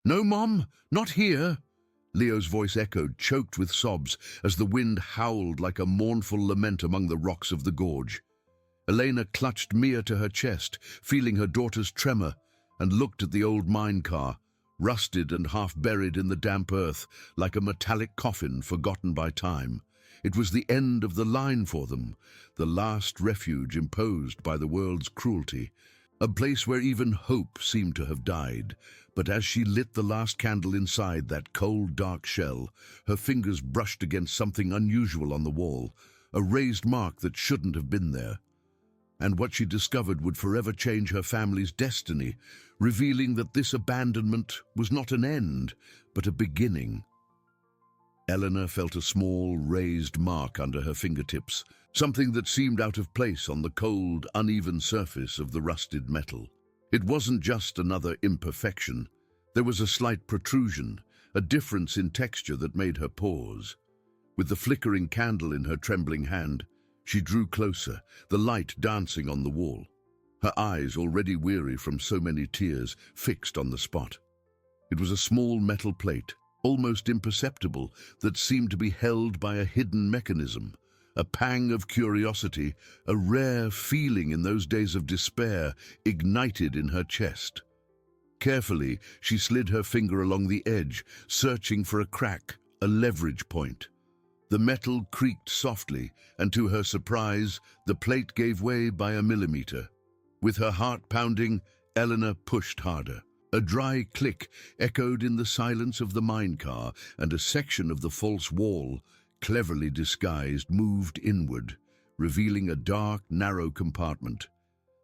"No, Mom, not here." Leo's voice echoed, choked with sobs, as the wind howled like a mournful lament among the rocks of the gorge. Elena clutched Mia to her chest, feeling her daughter's tremor, and looked at the old mine car, rusted and half buried in the damp earth, like a metallic coffin forgotten by time. It was the end of the line for them, the last refuge imposed by the world's cruelty, a place where even hope seemed to have died. But as she lit the last candle inside that cold, dark shell, her fingers brushed against something unusual on the wall, a raised mark that shouldn't have been there. And what she discovered would forever change her family's destiny, revealing that this abandonment was not an end, but a beginning. Eleanor felt a small, raised mark under her fingertips, something that seemed out of place on the cold, uneven surface of the rusted metal. It wasn't just another imperfection. There was a slight protrusion, a difference in texture that made her pause. With the flickering candle in her trembling hand, she drew closer, the light dancing on the wall. Her eyes, already weary from so many tears, fixed on the spot. It was a small metal plate, almost imperceptible, that seemed to be held by a hidden mechanism. A pang of curiosity, a rare feeling in those days of despair, ignited in her chest. Carefully, she slid her finger along the edge, searching for a crack, a leverage point. The metal creaked softly, and to her surprise, the plate gave way by a millimeter. With her heart pounding, Eleanor pushed harder. A dry click echoed in the silence of the mine car, and a section of the false wall, cleverly disguised, moved inward, revealing a dark, narrow compartment.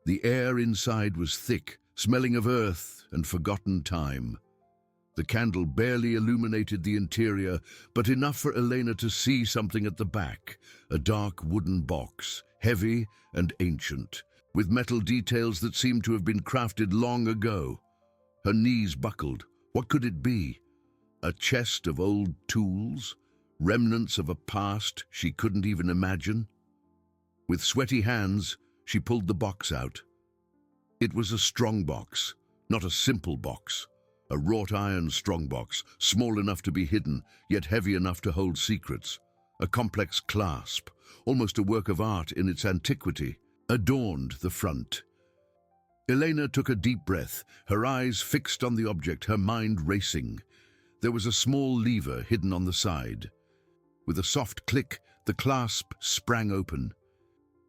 The air inside was thick, smelling of earth and forgotten time. The candle barely illuminated the interior, but enough for Elena to see something at the back, a dark wooden box, heavy and ancient, with metal details that seemed to have been crafted long ago. Her knees buckled. What could it be? A chest of old tools? Remnants of a past she couldn't even imagine? With sweaty hands, she pulled the box out. It was a strong box, not a simple box. A wrought iron strongbox, small enough to be hidden, yet heavy enough to hold secrets. A complex clasp, almost a work of art in its antiquity, adorned the front. Elena took a deep breath, her eyes fixed on the object, her mind racing. There was a small lever hidden on the side. With a soft click, the clasp sprang open.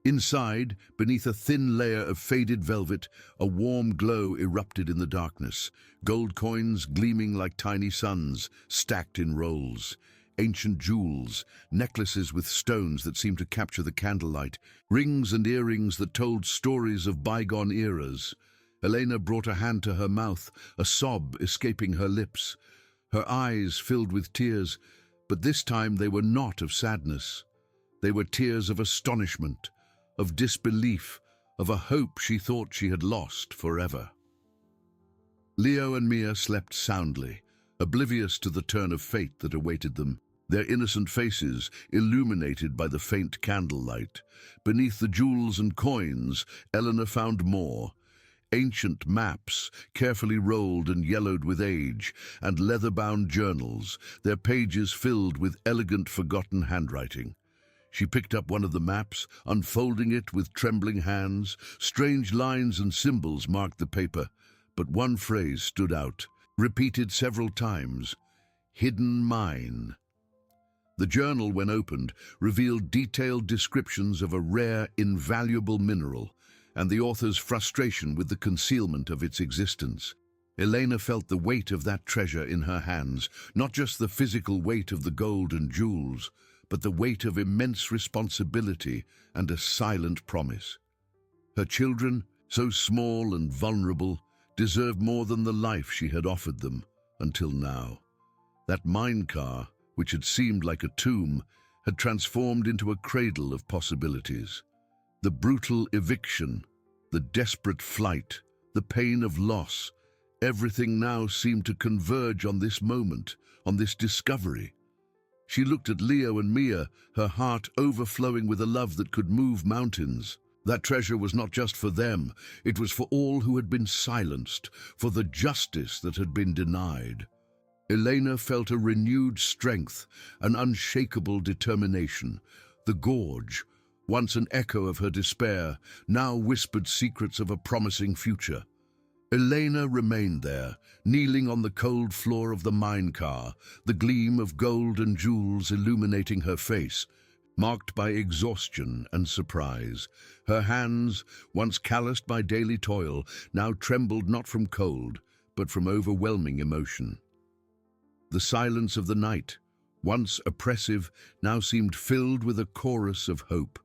Inside, beneath a thin layer of faded velvet, a warm glow erupted in the darkness. Gold coins gleaming like tiny suns, stacked in rolls. Ancient jewels, necklaces with stones that seemed to capture the candlelight, rings and earrings that told stories of bygone eras. Elena brought a hand to her mouth, a sob escaping her lips. Her eyes filled with tears, but this time they were not of sadness. They were tears of astonishment, of disbelief, of a hope she thought she had lost forever. Leo and Mia slept soundly, oblivious to the turn of fate that awaited them, their innocent faces illuminated by the faint candlelight. Beneath the jewels and coins, Eleanor found more. Ancient maps, carefully rolled and yellowed with age, and leather-bound journals, their pages filled with elegant, forgotten handwriting. She picked up one of the maps, unfolding it with trembling hands. Strange lines and symbols marked the paper, but one phrase stood out, repeated several times: "Hidden mine." The journal, when opened, revealed detailed descriptions of a rare, invaluable mineral, and the author's frustration with the concealment of its existence. Elena felt the weight of that treasure in her hands, not just the physical weight of the gold and jewels, but the weight of immense responsibility and a silent promise. Her children, so small and vulnerable, deserved more than the life she had offered them until now. That mine car, which had seemed like a tomb, had transformed into a cradle of possibilities. The brutal eviction, the desperate flight, the pain of loss, everything now seemed to converge on this moment, on this discovery. She looked at Leo and Mia, her heart overflowing with a love that could move mountains. That treasure was not just for them, it was for all who had been silenced, for the justice that had been denied. Elena felt a renewed strength, an unshakable determination. The gorge, once an echo of her despair, now whispered secrets of a promising future. Elena remained there, kneeling on the cold floor of the mine-car, the gleam of gold and jewels illuminating her face, marked by exhaustion and surprise. Her hands, once calloused by daily toil, now trembled not from cold, but from overwhelming emotion. The silence of the night, once oppressive, now seemed filled with a chorus of hope.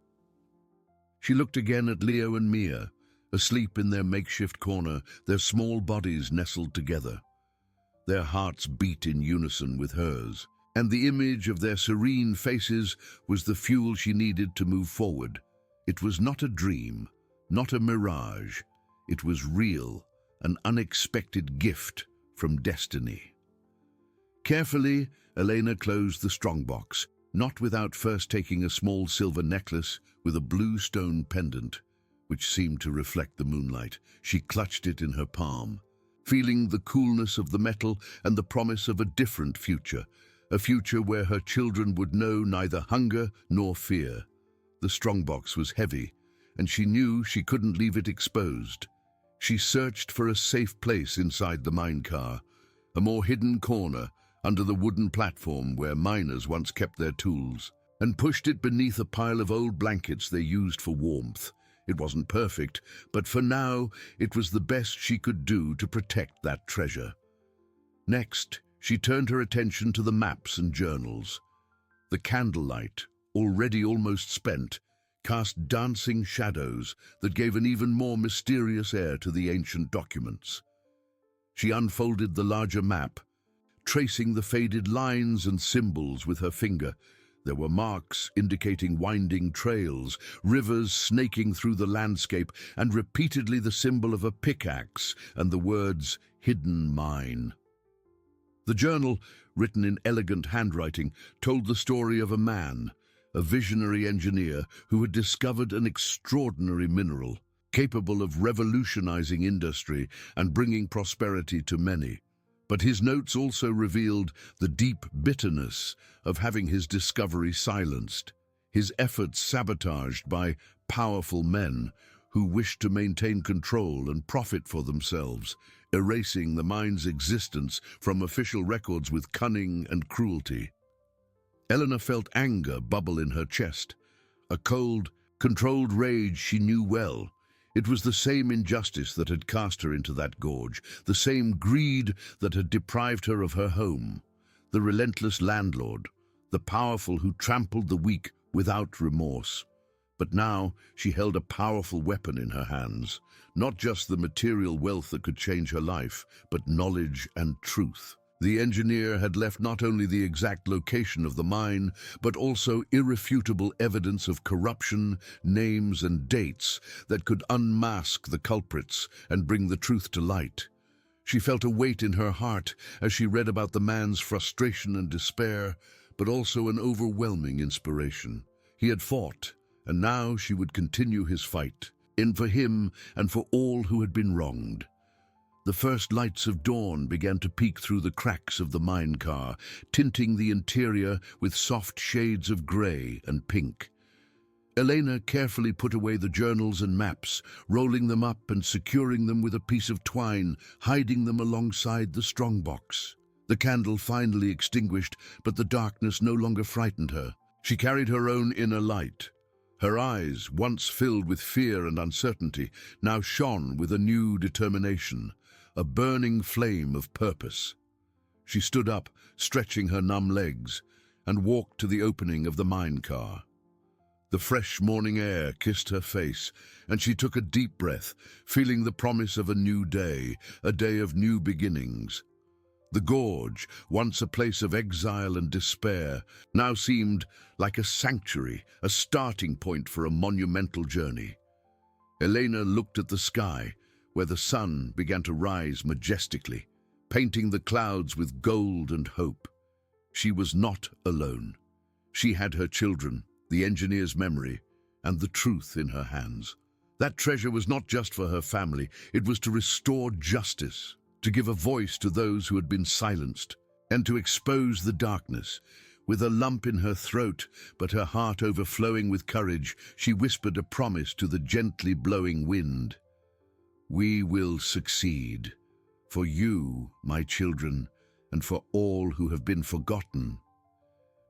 She looked again at Leo and Mia, asleep in their makeshift corner, their small bodies nestled together. Their hearts beat in unison with hers, and the image of their serene faces was the fuel she needed to move forward. It was not a dream, not a mirage. It was real, an unexpected gift from destiny. Carefully, Elena closed the strongbox, not without first taking a small silver necklace with a blue stone pendant, which seemed to reflect the moonlight. She clutched it in her palm, feeling the coolness of the metal and the promise of a different future, a future where her children would know neither hunger nor fear. The strongbox was heavy, and she knew she couldn't leave it exposed. She searched for a safe place inside the mine-car, a more hidden corner under the wooden platform where miners once kept their tools, and pushed it beneath a pile of old blankets they used for warmth. It wasn't perfect, but for now it was the best she could do to protect that treasure. Next, she turned her attention to the maps and journals. The candlelight, already almost spent, cast dancing shadows that gave an even more mysterious air to the ancient documents. She unfolded the larger map, tracing the faded lines and symbols with her finger. There were marks indicating winding trails, rivers snaking through the landscape, and repeatedly the symbol of a pickaxe and the words, "Hidden Mine." The journal, written in elegant handwriting, told the story of a man, a visionary engineer who had discovered an extraordinary mineral, capable of revolutionizing industry and bringing prosperity to many. But his notes also revealed the deep bitterness of having his discovery silenced, his efforts sabotaged by powerful men who wished to maintain control and profit for themselves, erasing the mine's existence from official records with cunning and cruelty. Elena felt anger bubble in her chest, a cold, controlled rage she knew well. It was the same injustice that had cast her into that gorge, the same greed that had deprived her of her home, the relentless landlord, the powerful who trampled the weak without remorse. But now she held a powerful weapon in her hands, not just the material wealth that could change her life, but knowledge and truth. The engineer had left not only the exact location of the mine, but also irrefutable evidence of corruption, names and dates that could unmask the culprits and bring the truth to light. She felt a weight in her heart as she read about the man's frustration and despair, but also an overwhelming inspiration. He had fought, and now she would continue his fight, in for him and for all who had been wronged. The first lights of dawn began to peek through the cracks of the mine-car, tinting the interior with soft shades of grey and pink. Elena carefully put away the journals and maps, rolling them up and securing them with a piece of twine, hiding them alongside the strongbox. The candle finally extinguished, but the darkness no longer frightened her. She carried her own inner light. Her eyes, once filled with fear and uncertainty, now shone with a new determination, a burning flame of purpose. She stood up, stretching her numb legs, and walked to the opening of the mine-car. The fresh morning air kissed her face, and she took a deep breath, feeling the promise of a day of new beginnings. The gorge, once a place of exile and despair, now seemed like a sanctuary, a starting point for a monumental journey. Elena looked at the sky, where the sun began to rise majestically, painting the clouds with gold and hope. She was not alone. She had her children, the engineer's memory, and the truth in her hands. That treasure was not just for her family, it was to restore justice, to give a voice to those who had been silenced, and to expose the darkness. With a lump in her throat, but her heart overflowing with courage, she whispered a promise to the gently blowing wind. "We will succeed, for you, my children, and for all who have been forgotten."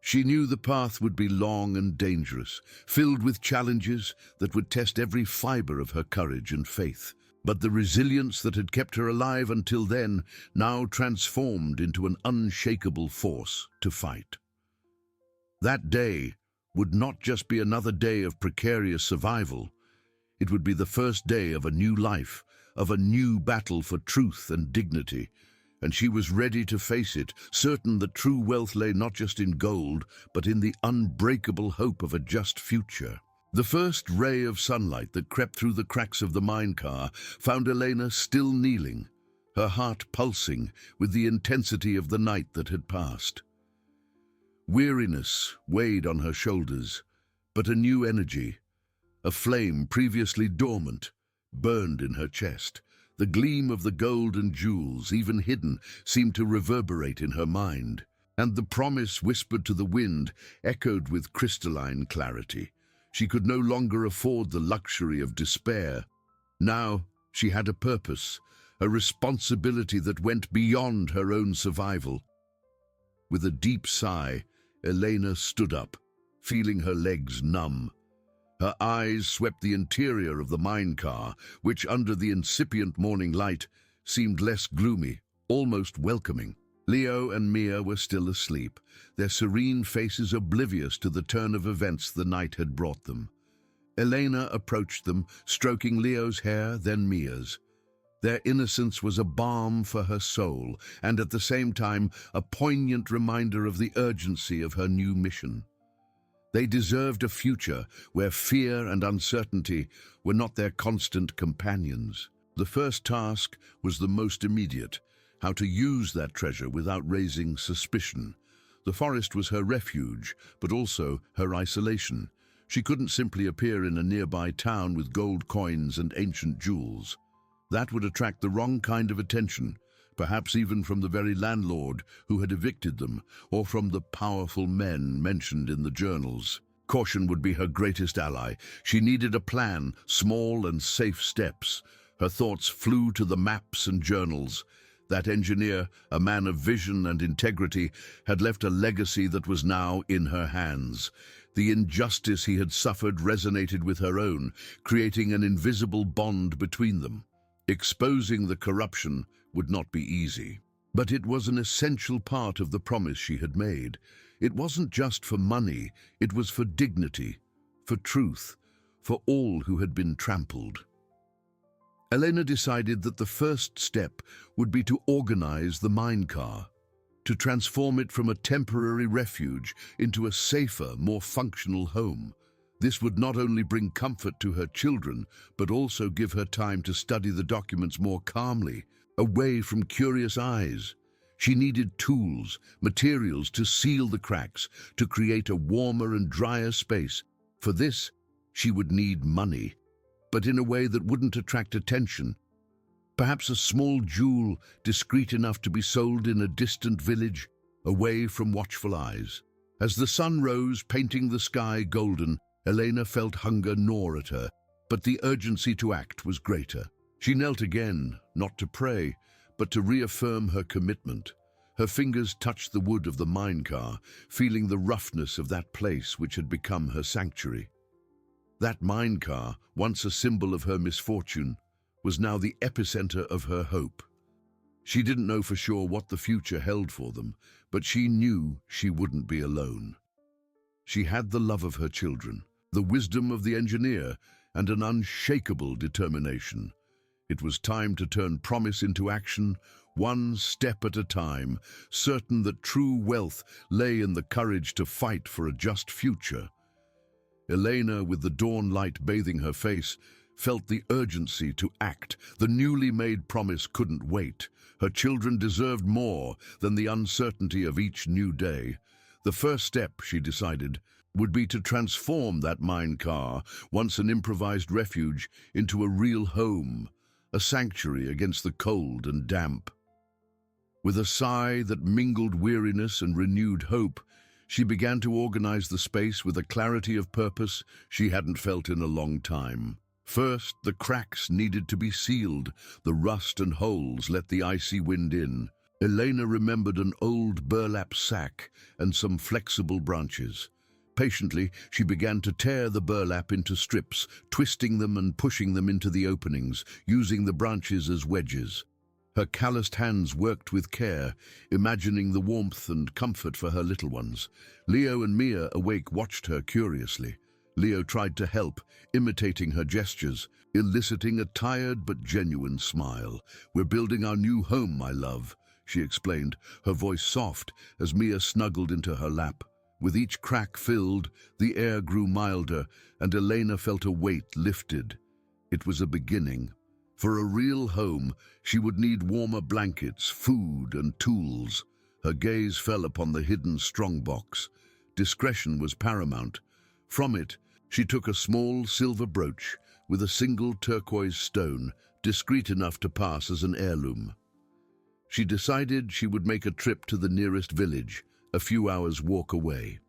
She knew the path would be long and dangerous, filled with challenges that would test every fiber of her courage and faith. But the resilience that had kept her alive until then now transformed into an unshakable force to fight. That day would not just be another day of precarious survival. It would be the first day of a new life, of a new battle for truth and dignity. And she was ready to face it, certain that true wealth lay not just in gold, but in the unbreakable hope of a just future. The first ray of sunlight that crept through the cracks of the minecar found Elena still kneeling, her heart pulsing with the intensity of the night that had passed. Weariness weighed on her shoulders, but a new energy, a flame previously dormant, burned in her chest. The gleam of the gold and jewels, even hidden, seemed to reverberate in her mind, and the promise whispered to the wind echoed with crystalline clarity. She could no longer afford the luxury of despair. Now she had a purpose, a responsibility that went beyond her own survival. With a deep sigh, Elena stood up, feeling her legs numb. Her eyes swept the interior of the minecar, which under the incipient morning light seemed less gloomy, almost welcoming. Leo and Mia were still asleep, their serene faces oblivious to the turn of events the night had brought them. Elena approached them, stroking Leo's hair, then Mia's. Their innocence was a balm for her soul, and at the same time a poignant reminder of the urgency of her new mission. They deserved a future where fear and uncertainty were not their constant companions. The first task was the most immediate, how to use that treasure without raising suspicion. The forest was her refuge, but also her isolation. She couldn't simply appear in a nearby town with gold coins and ancient jewels. That would attract the wrong kind of attention, perhaps even from the very landlord who had evicted them, or from the powerful men mentioned in the journals. Caution would be her greatest ally. She needed a plan, small and safe steps. Her thoughts flew to the maps and journals. That engineer, a man of vision and integrity, had left a legacy that was now in her hands. The injustice he had suffered resonated with her own, creating an invisible bond between them. Exposing the corruption would not be easy, but it was an essential part of the promise she had made. It wasn't just for money, it was for dignity, for truth, for all who had been trampled. Elena decided that the first step would be to organize the minecar, to transform it from a temporary refuge into a safer, more functional home. This would not only bring comfort to her children, but also give her time to study the documents more calmly, away from curious eyes. She needed tools, materials to seal the cracks, to create a warmer and drier space. For this, she would need money, but in a way that wouldn't attract attention. Perhaps a small jewel, discreet enough to be sold in a distant village, away from watchful eyes. As the sun rose, painting the sky golden, Elena felt hunger gnaw at her, but the urgency to act was greater. She knelt again, not to pray, but to reaffirm her commitment. Her fingers touched the wood of the minecar, feeling the roughness of that place which had become her sanctuary. That minecar, once a symbol of her misfortune, was now the epicenter of her hope. She didn't know for sure what the future held for them, but she knew she wouldn't be alone. She had the love of her children, the wisdom of the engineer, and an unshakable determination. It was time to turn promise into action, one step at a time, certain that true wealth lay in the courage to fight for a just future. Elena, with the dawn light bathing her face, felt the urgency to act. The newly made promise couldn't wait. Her children deserved more than the uncertainty of each new day. The first step, she decided, would be to transform that mine car, once an improvised refuge, into a real home, a sanctuary against the cold and damp. With a sigh that mingled weariness and renewed hope, she began to organize the space with a clarity of purpose she hadn't felt in a long time. First, the cracks needed to be sealed, the rust and holes let the icy wind in. Elena remembered an old burlap sack and some flexible branches. Patiently, she began to tear the burlap into strips, twisting them and pushing them into the openings, using the branches as wedges. Her calloused hands worked with care, imagining the warmth and comfort for her little ones. Leo and Mia, awake, watched her curiously. Leo tried to help, imitating her gestures, eliciting a tired but genuine smile. "We're building our new home, my love," she explained, her voice soft as Mia snuggled into her lap. With each crack filled, the air grew milder, and Elena felt a weight lifted. It was a beginning. For a real home, she would need warmer blankets, food, and tools. Her gaze fell upon the hidden strongbox. Discretion was paramount. From it, she took a small silver brooch with a single turquoise stone, discreet enough to pass as an heirloom. She decided she would make a trip to the nearest village, a few hours' walk away.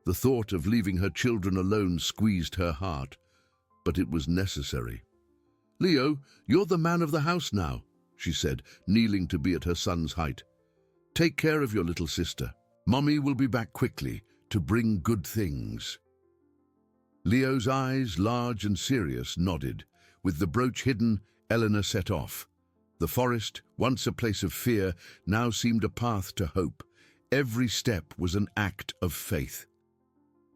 The thought of leaving her children alone squeezed her heart, but it was necessary. "Leo, you're the man of the house now," she said, kneeling to be at her son's height. "Take care of your little sister. Mommy will be back quickly to bring good things." Leo's eyes, large and serious, nodded. With the brooch hidden, Elena set off. The forest, once a place of fear, now seemed a path to hope. Every step was an act of faith.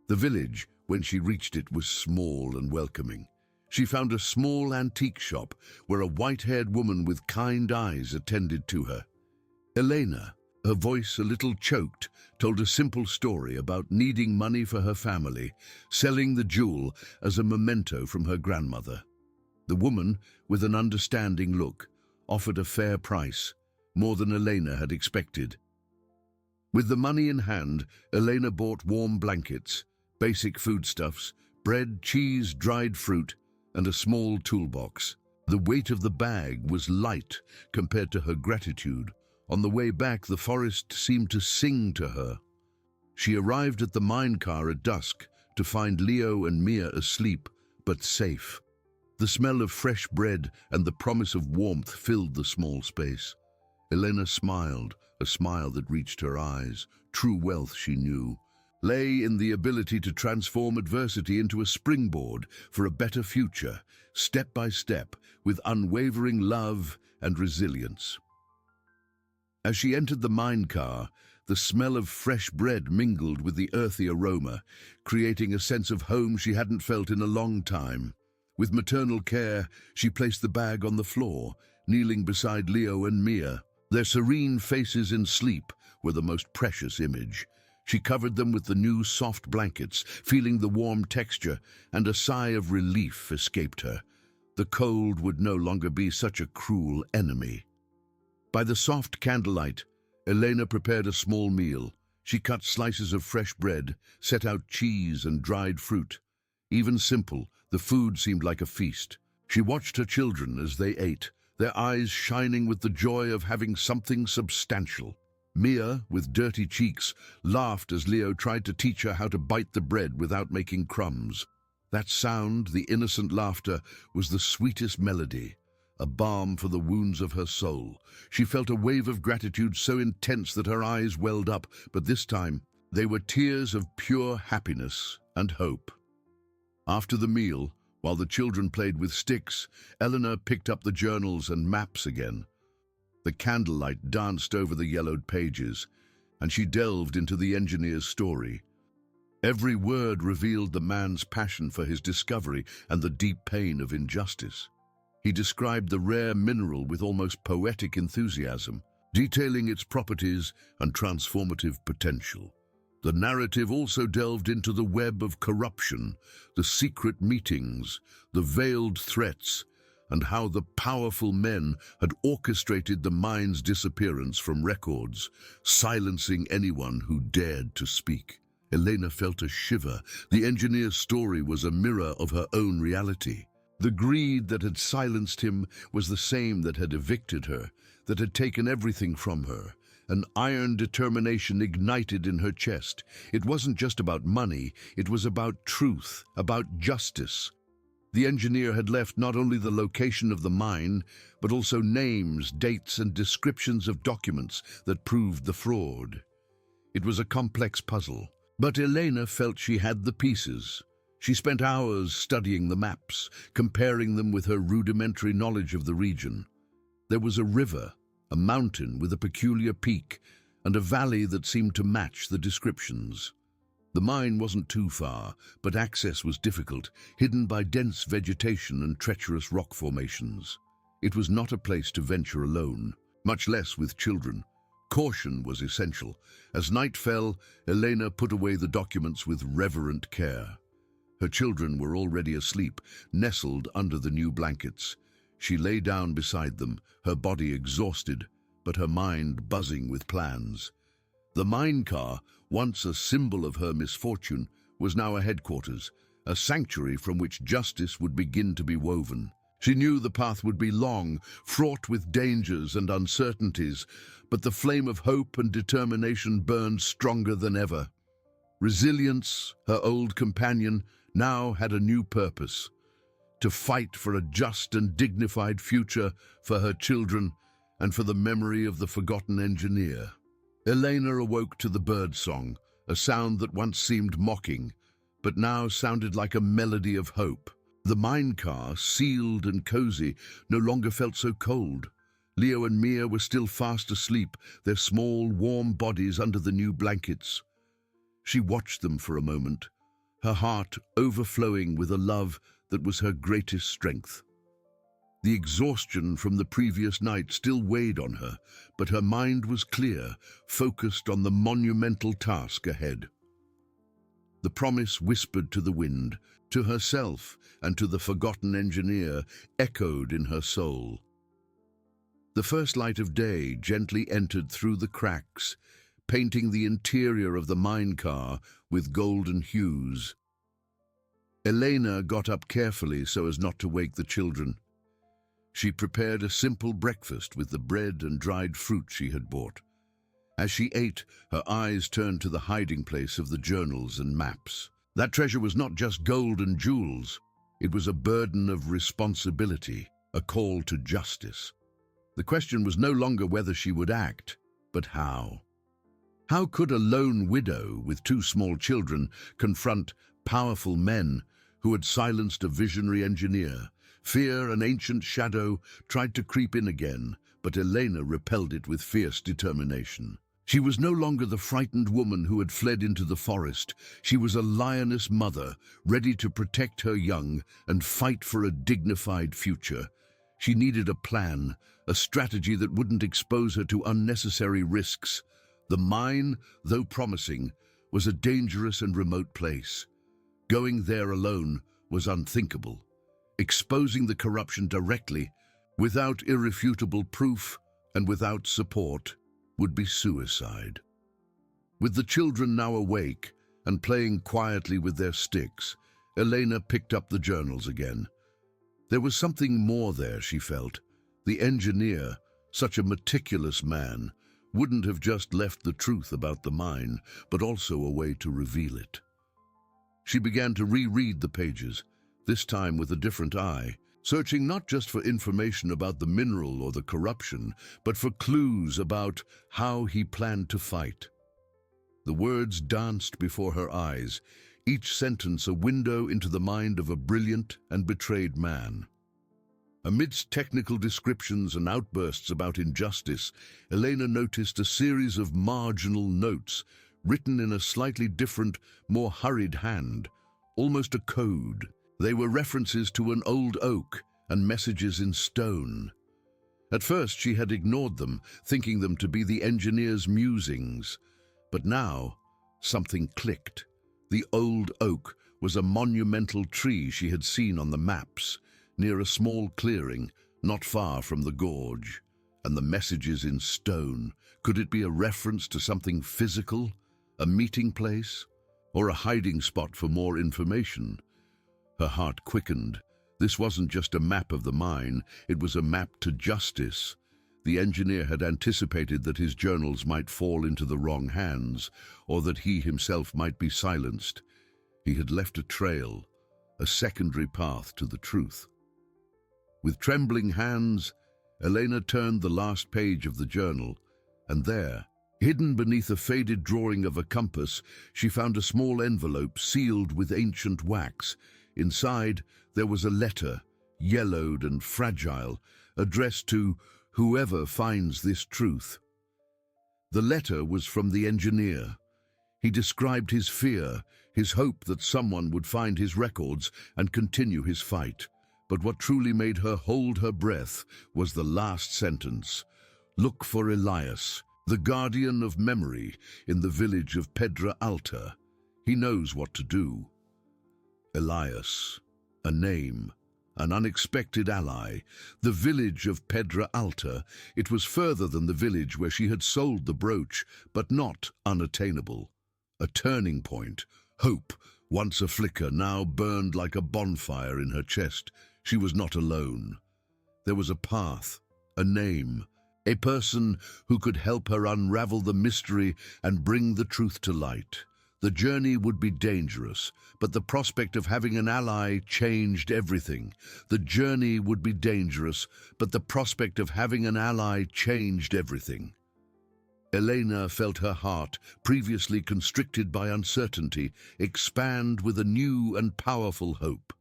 The village, when she reached it, was small and welcoming. She found a small antique shop where a white-haired woman with kind eyes attended to her. Elena, her voice a little choked, told a simple story about needing money for her family, selling the jewel as a memento from her grandmother. The woman, with an understanding look, offered a fair price, more than Elena had expected. With the money in hand, Elena bought warm blankets, basic foodstuffs, bread, cheese, dried fruit, and a small toolbox. The weight of the bag was light compared to her gratitude. On the way back, the forest seemed to sing to her. She arrived at the mine car at dusk to find Leo and Mia asleep, but safe. The smell of fresh bread and the promise of warmth filled the small space. Elena smiled, a smile that reached her eyes. True wealth, she knew, lay in the ability to transform adversity into a springboard for a better future, step by step, with unwavering love and resilience. As she entered the mine car, the smell of fresh bread mingled with the earthy aroma, creating a sense of home she hadn't felt in a long time. With maternal care, she placed the bag on the floor, kneeling beside Leo and Mia. Their serene faces in sleep were the most precious image. She covered them with the new soft blankets, feeling the warm texture, and a sigh of relief escaped her. The cold would no longer be such a cruel enemy. By the soft candlelight, Elena prepared a small meal. She cut slices of fresh bread, set out cheese and dried fruit. Even simple, the food seemed like a feast. She watched her children as they ate, their eyes shining with the joy of having something substantial. Mia, with dirty cheeks, laughed as Leo tried to teach her how to bite the bread without making crumbs. That sound, the innocent laughter, was the sweetest melody, a balm for the wounds of her soul. She felt a wave of gratitude so intense that her eyes welled up, but this time they were tears of pure happiness and hope. After the meal, while the children played with sticks, Eleanor picked up the journals and maps again. The candlelight danced over the yellowed pages, and she delved into the engineer's story. Every word revealed the man's passion for his discovery and the deep pain of injustice. He described the rare mineral with almost poetic enthusiasm, detailing its properties and transformative potential. The narrative also delved into the web of corruption, the secret meetings, the veiled threats, and how the powerful men had orchestrated the mine's disappearance from records, silencing anyone who dared to speak. Elena felt a shiver. The engineer's story was a mirror of her own reality. The greed that had silenced him was the same that had evicted her, that had taken everything from her. An iron determination ignited in her chest. It wasn't just about money, it was about truth, about justice. The engineer had left not only the location of the mine, but also names, dates, and descriptions of documents that proved the fraud. It was a complex puzzle, but Elena felt she had the pieces. She spent hours studying the maps, comparing them with her rudimentary knowledge of the region. There was a river, a mountain with a peculiar peak, and a valley that seemed to match the descriptions. The mine wasn't too far, but access was difficult, hidden by dense vegetation and treacherous rock formations. It was not a place to venture alone, much less with children. Caution was essential. As night fell, Elena put away the documents with reverent care. Her children were already asleep, nestled under the new blankets. She lay down beside them, her body exhausted, but her mind buzzing with plans. The mine car, once a symbol of her misfortune, was now a headquarters, a sanctuary from which justice would begin to be woven. She knew the path would be long, fraught with dangers and uncertainties, but the flame of hope and determination burned stronger than ever. Resilience, her old companion, now had a new purpose: to fight for a just and dignified future for her children and for the memory of the forgotten engineer. Elena awoke to the birdsong, a sound that once seemed mocking, but now sounded like a melody of hope. The mine car, sealed and cozy, no longer felt so cold. Leo and Mia were still fast asleep, their small, warm bodies under the new blankets. She watched them for a moment, her heart overflowing with a love that was her greatest strength. The exhaustion from the previous night still weighed on her, but her mind was clear, focused on the monumental task ahead. The promise whispered to the wind, to herself, and to the forgotten engineer, echoed in her soul. The first light of day gently entered through the cracks, painting the interior of the mine car with golden hues. Elena got up carefully so as not to wake the children. She prepared a simple breakfast with the bread and dried fruit she had bought. As she ate, her eyes turned to the hiding place of the journals and maps. That treasure was not just gold and jewels. It was a burden of responsibility, a call to justice. The question was no longer whether she would act, but how. How could a lone widow with two small children confront powerful men who had silenced a visionary engineer? Fear, an ancient shadow, tried to creep in again, but Elena repelled it with fierce determination. She was no longer the frightened woman who had fled into the forest. She was a lioness mother, ready to protect her young and fight for a dignified future. She needed a plan, a strategy that wouldn't expose her to unnecessary risks. The mine, though promising, was a dangerous and remote place. Going there alone was unthinkable. Exposing the corruption directly, without irrefutable proof and without support, would be suicide. With the children now awake and playing quietly with their sticks, Elena picked up the journals again. There was something more there, she felt. The engineer, such a meticulous man, wouldn't have just left the truth about the mine, but also a way to reveal it. She began to reread the pages, this time with a different eye, searching not just for information about the mineral or the corruption, but for clues about how he planned to fight. The words danced before her eyes, each sentence a window into the mind of a brilliant and betrayed man. Amidst technical descriptions and outbursts about injustice, Elena noticed a series of marginal notes written in a slightly different, more hurried hand, almost a code. They were references to an old oak and messages in stone. At first she had ignored them, thinking them to be the engineer's musings. But now, something clicked. The old oak was a monumental tree she had seen on the maps, near a small clearing, not far from the gorge. And the messages in stone, could it be a reference to something physical? A meeting place? or a hiding spot for more information. Her heart quickened. This wasn't just a map of the mine, it was a map to justice. The engineer had anticipated that his journals might fall into the wrong hands, or that he himself might be silenced. He had left a trail, a secondary path to the truth. With trembling hands, Elena turned the last page of the journal, and there, hidden beneath a faded drawing of a compass, she found a small envelope sealed with ancient wax. Inside, there was a letter, yellowed and fragile, addressed to whoever finds this truth. The letter was from the engineer. He described his fear, his hope that someone would find his records and continue his fight. But what truly made her hold her breath was the last sentence. Look for Elias, the guardian of memory in the village of Pedra Alta. He knows what to do. Elias, a name, an unexpected ally. The village of Pedra Alta. It was further than the village where she had sold the brooch, but not unattainable. A turning point. Hope, once a flicker, now burned like a bonfire in her chest. She was not alone. There was a path, a name, a person who could help her unravel the mystery and bring the truth to light. The journey would be dangerous, but the prospect of having an ally changed everything. The journey would be dangerous, but the prospect of having an ally changed everything. Elena felt her heart, previously constricted by uncertainty, expand with a new and powerful hope.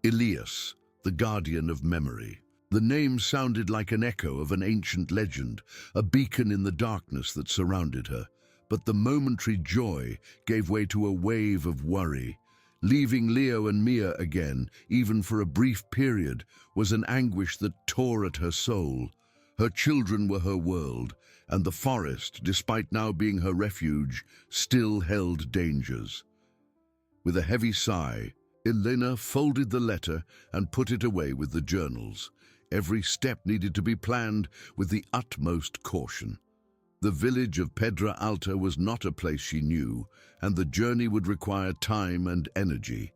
Elias, the guardian of memory. The name sounded like an echo of an ancient legend, a beacon in the darkness that surrounded her. But the momentary joy gave way to a wave of worry. Leaving Leo and Mia again, even for a brief period, was an anguish that tore at her soul. Her children were her world, and the forest, despite now being her refuge, still held dangers. With a heavy sigh, Elena folded the letter and put it away with the journals. Every step needed to be planned with the utmost caution. The village of Pedra Alta was not a place she knew, and the journey would require time and energy.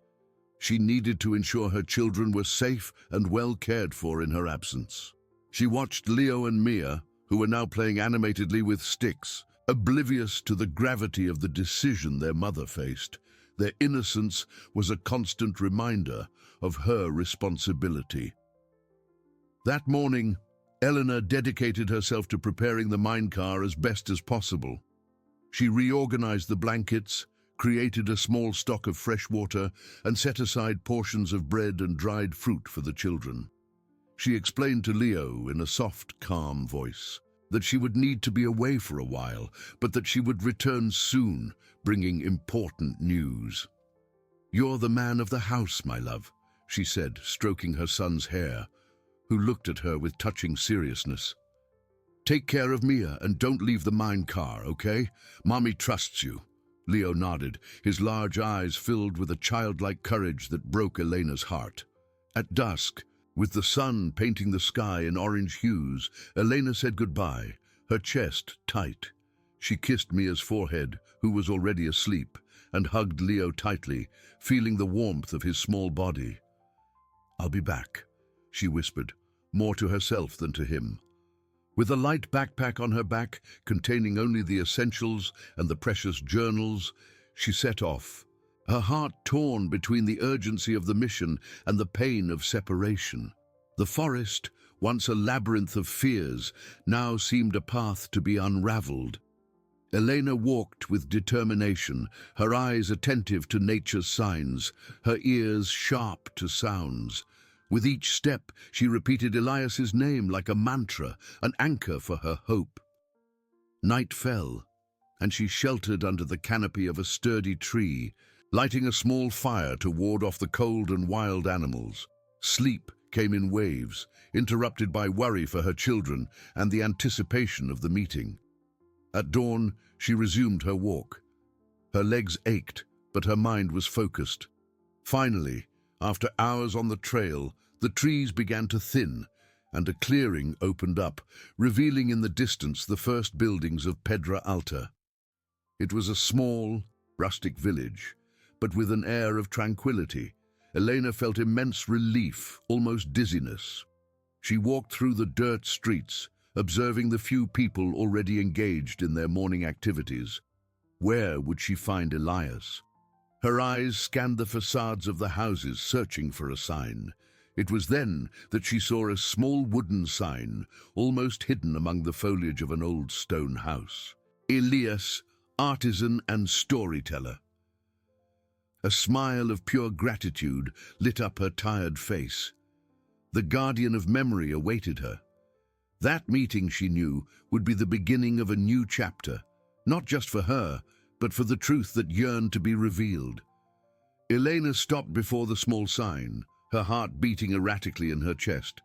She needed to ensure her children were safe and well cared for in her absence. She watched Leo and Mia, who were now playing animatedly with sticks, oblivious to the gravity of the decision their mother faced. Their innocence was a constant reminder of her responsibility. That morning, Eleanor dedicated herself to preparing the minecar as best as possible. She reorganized the blankets, created a small stock of fresh water, and set aside portions of bread and dried fruit for the children. She explained to Leo in a soft, calm voice that she would need to be away for a while, but that she would return soon, bringing important news. "You're the man of the house, my love," she said, stroking her son's hair, who looked at her with touching seriousness. "Take care of Mia and don't leave the mine car, okay? Mommy trusts you." Leo nodded, his large eyes filled with a childlike courage that broke Elena's heart. At dusk, with the sun painting the sky in orange hues, Elena said goodbye, her chest tight. She kissed Mia's forehead, who was already asleep, and hugged Leo tightly, feeling the warmth of his small body. "I'll be back," she whispered, more to herself than to him. With a light backpack on her back, containing only the essentials and the precious journals, she set off, her heart torn between the urgency of the mission and the pain of separation. The forest, once a labyrinth of fears, now seemed a path to be unraveled. Elena walked with determination, her eyes attentive to nature's signs, her ears sharp to sounds. With each step, she repeated Elias's name like a mantra, an anchor for her hope. Night fell, and she sheltered under the canopy of a sturdy tree, lighting a small fire to ward off the cold and wild animals. Sleep came in waves, interrupted by worry for her children and the anticipation of the meeting. At dawn, she resumed her walk. Her legs ached, but her mind was focused. Finally, after hours on the trail, the trees began to thin, and a clearing opened up, revealing in the distance the first buildings of Pedra Alta. It was a small, rustic village, but with an air of tranquility. Elena felt immense relief, almost dizziness. She walked through the dirt streets, observing the few people already engaged in their morning activities. Where would she find Elias? Her eyes scanned the facades of the houses, searching for a sign. It was then that she saw a small wooden sign, almost hidden among the foliage of an old stone house. Elias, artisan and storyteller. A smile of pure gratitude lit up her tired face. The guardian of memory awaited her. That meeting, she knew, would be the beginning of a new chapter, not just for her, but for the truth that yearned to be revealed. Elena stopped before the small sign, her heart beating erratically in her chest.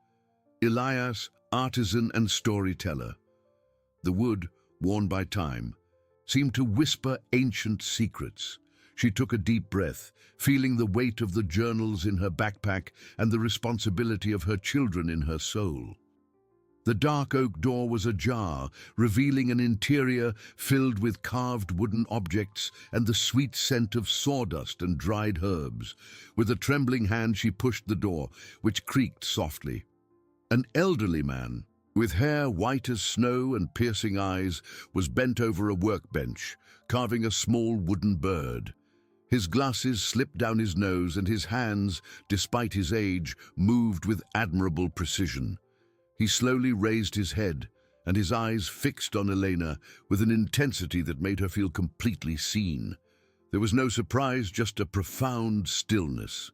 Elias, artisan and storyteller. The wood, worn by time, seemed to whisper ancient secrets. She took a deep breath, feeling the weight of the journals in her backpack and the responsibility of her children in her soul. The dark oak door was ajar, revealing an interior filled with carved wooden objects and the sweet scent of sawdust and dried herbs. With a trembling hand she pushed the door, which creaked softly. An elderly man, with hair white as snow and piercing eyes, was bent over a workbench, carving a small wooden bird. His glasses slipped down his nose, and his hands, despite his age, moved with admirable precision. He slowly raised his head, and his eyes fixed on Elena with an intensity that made her feel completely seen. There was no surprise, just a profound stillness.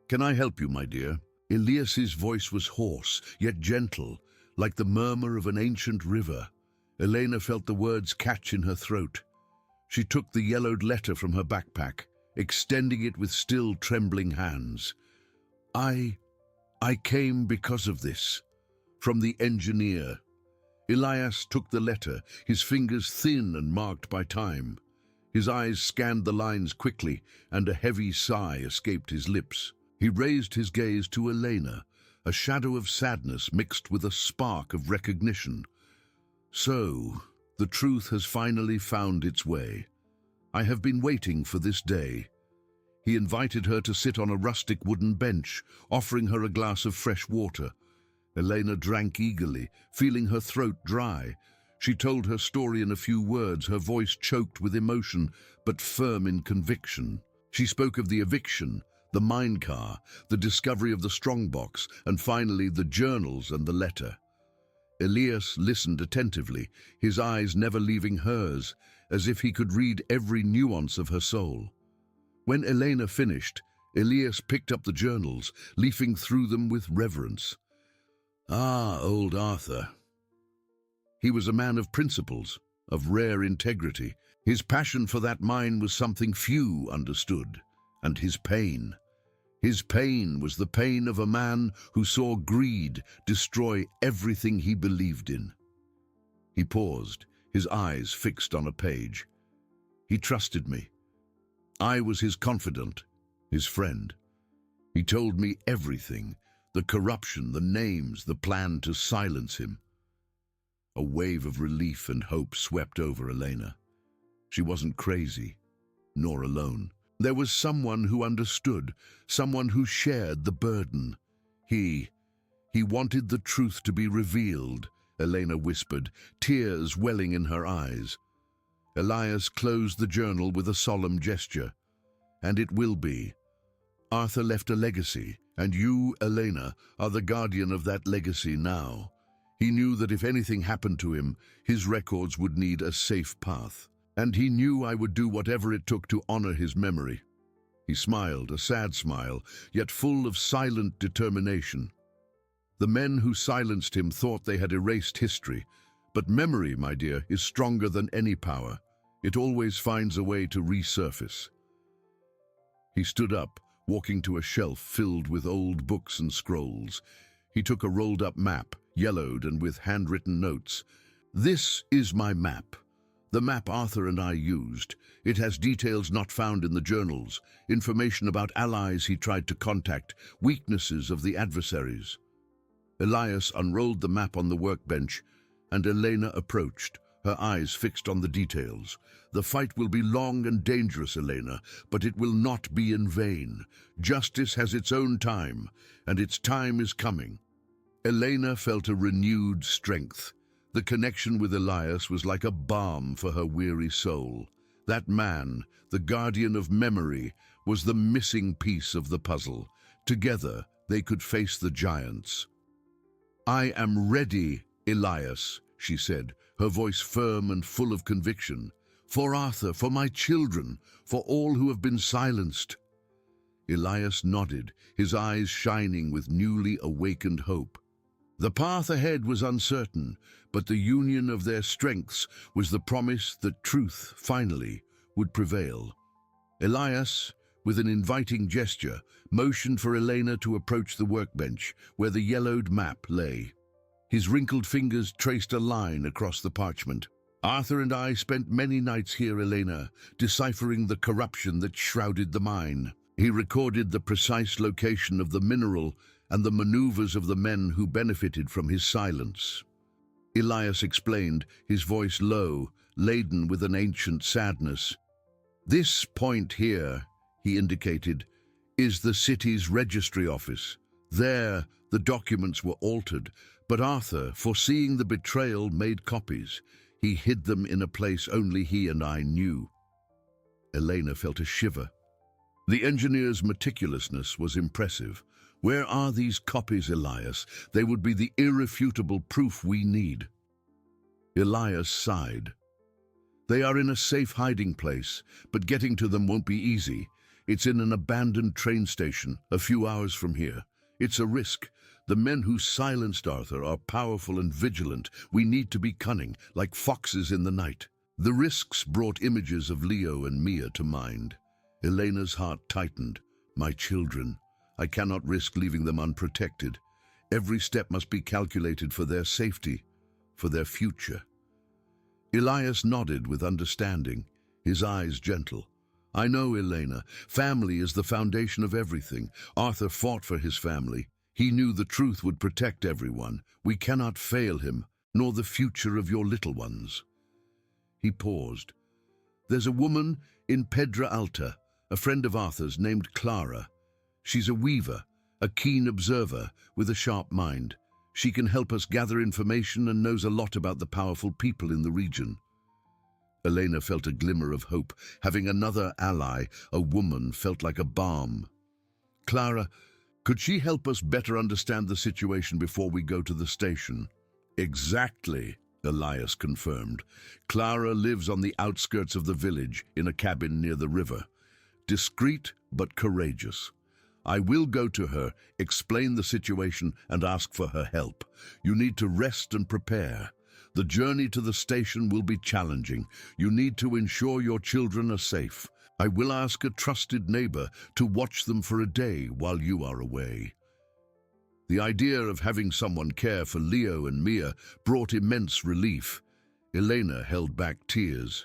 "Can I help you, my dear?" Elias's voice was hoarse, yet gentle, like the murmur of an ancient river. Elena felt the words catch in her throat. She took the yellowed letter from her backpack, extending it with still trembling hands. I came because of this. From the engineer." Elias took the letter, his fingers thin and marked by time. His eyes scanned the lines quickly, and a heavy sigh escaped his lips. He raised his gaze to Elena, a shadow of sadness mixed with a spark of recognition. "So, the truth has finally found its way. I have been waiting for this day." He invited her to sit on a rustic wooden bench, offering her a glass of fresh water. Elena drank eagerly, feeling her throat dry. She told her story in a few words, her voice choked with emotion, but firm in conviction. She spoke of the eviction, the mine car, the discovery of the strongbox, and finally the journals and the letter. Elias listened attentively, his eyes never leaving hers, as if he could read every nuance of her soul. When Elena finished, Elias picked up the journals, leafing through them with reverence. Ah, old Arthur. He was a man of principles, of rare integrity. His passion for that mine was something few understood, and his pain. His pain was the pain of a man who saw greed destroy everything he believed in. He paused, his eyes fixed on a page. He trusted me. I was his confidant, his friend. He told me everything, the corruption, the names, the plan to silence him. A wave of relief and hope swept over Elena. She wasn't crazy, nor alone. There was someone who understood, someone who shared the burden. He wanted the truth to be revealed, Elena whispered, tears welling in her eyes. Elias closed the journal with a solemn gesture. And it will be. Arthur left a legacy, and you, Elena, are the guardian of that legacy now. He knew that if anything happened to him, his records would need a safe path. And he knew I would do whatever it took to honor his memory. He smiled, a sad smile, yet full of silent determination. The men who silenced him thought they had erased history, but memory, my dear, is stronger than any power. It always finds a way to resurface. He stood up, walking to a shelf filled with old books and scrolls. He took a rolled-up map, yellowed and with handwritten notes. "This is my map. The map Arthur and I used. It has details not found in the journals, information about allies he tried to contact, weaknesses of the adversaries." Elias unrolled the map on the workbench, and Elena approached, her eyes fixed on the details. "The fight will be long and dangerous, Elena, but it will not be in vain. Justice has its own time, and its time is coming." Elena felt a renewed strength. The connection with Elias was like a balm for her weary soul. That man, the guardian of memory, was the missing piece of the puzzle. Together, they could face the giants. "I am ready, Elias," she said, her voice firm and full of conviction. "For Arthur, for my children, for all who have been silenced." Elias nodded, his eyes shining with newly awakened hope. The path ahead was uncertain, but the union of their strengths was the promise that truth, finally, would prevail. Elias, with an inviting gesture, motioned for Elena to approach the workbench where the yellowed map lay. His wrinkled fingers traced a line across the parchment. "Arthur and I spent many nights here, Elena, deciphering the corruption that shrouded the mine." He recorded the precise location of the mineral and the maneuvers of the men who benefited from his silence. Elias explained, his voice low, laden with an ancient sadness. "This point here," he indicated, "is the city's registry office. There, the documents were altered, but Arthur, foreseeing the betrayal, made copies. He hid them in a place only he and I knew." Elena felt a shiver. The engineer's meticulousness was impressive. "Where are these copies, Elias? They would be the irrefutable proof we need." Elias sighed. "They are in a safe hiding place, but getting to them won't be easy. It's in an abandoned train station, a few hours from here. It's a risk. The men who silenced Arthur are powerful and vigilant. We need to be cunning, like foxes in the night." The risks brought images of Leo and Mia to mind. Elena's heart tightened. "My children. I cannot risk leaving them unprotected. Every step must be calculated for their safety, for their future." Elias nodded with understanding, his eyes gentle. "I know, Elena. Family is the foundation of everything. Arthur fought for his family. He knew the truth would protect everyone. We cannot fail him, nor the future of your little ones." He paused. "There's a woman in Pedra Alta, a friend of Arthur's, named Clara. She's a weaver, a keen observer with a sharp mind. She can help us gather information and knows a lot about the powerful people in the region." Elena felt a glimmer of hope. Having another ally, a woman, felt like a balm. "Clara, could she help us better understand the situation before we go to the station?" "Exactly," Elias confirmed. "Clara lives on the outskirts of the village, in a cabin near the river. Discreet but courageous. I will go to her, explain the situation, and ask for her help. You need to rest and prepare. The journey to the station will be challenging. You need to ensure your children are safe. I will ask a trusted neighbor to watch them for a day while you are away." The idea of having someone care for Leo and Mia brought immense relief. Elena held back tears.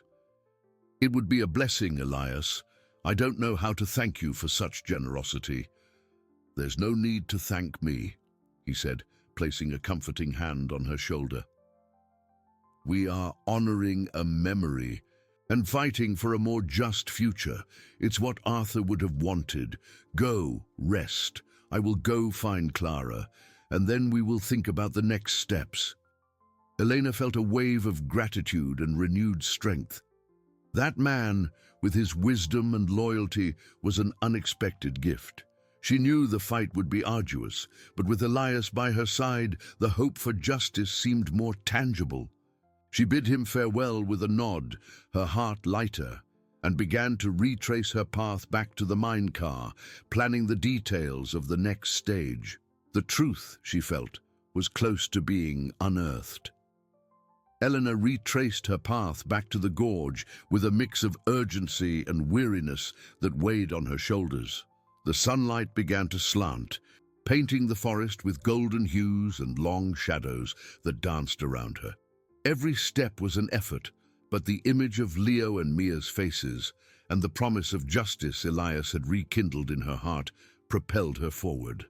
"It would be a blessing, Elias. I don't know how to thank you for such generosity." "There's no need to thank me," he said, placing a comforting hand on her shoulder. "We are honoring a memory and fighting for a more just future. It's what Arthur would have wanted. Go, rest. I will go find Clara, and then we will think about the next steps." Elena felt a wave of gratitude and renewed strength. That man, with his wisdom and loyalty, was an unexpected gift. She knew the fight would be arduous, but with Elias by her side, the hope for justice seemed more tangible. She bid him farewell with a nod, her heart lighter, and began to retrace her path back to the mine car, planning the details of the next stage. The truth, she felt, was close to being unearthed. Elena retraced her path back to the gorge with a mix of urgency and weariness that weighed on her shoulders. The sunlight began to slant, painting the forest with golden hues and long shadows that danced around her. Every step was an effort, but the image of Leo and Mia's faces and the promise of justice Elias had rekindled in her heart propelled her forward.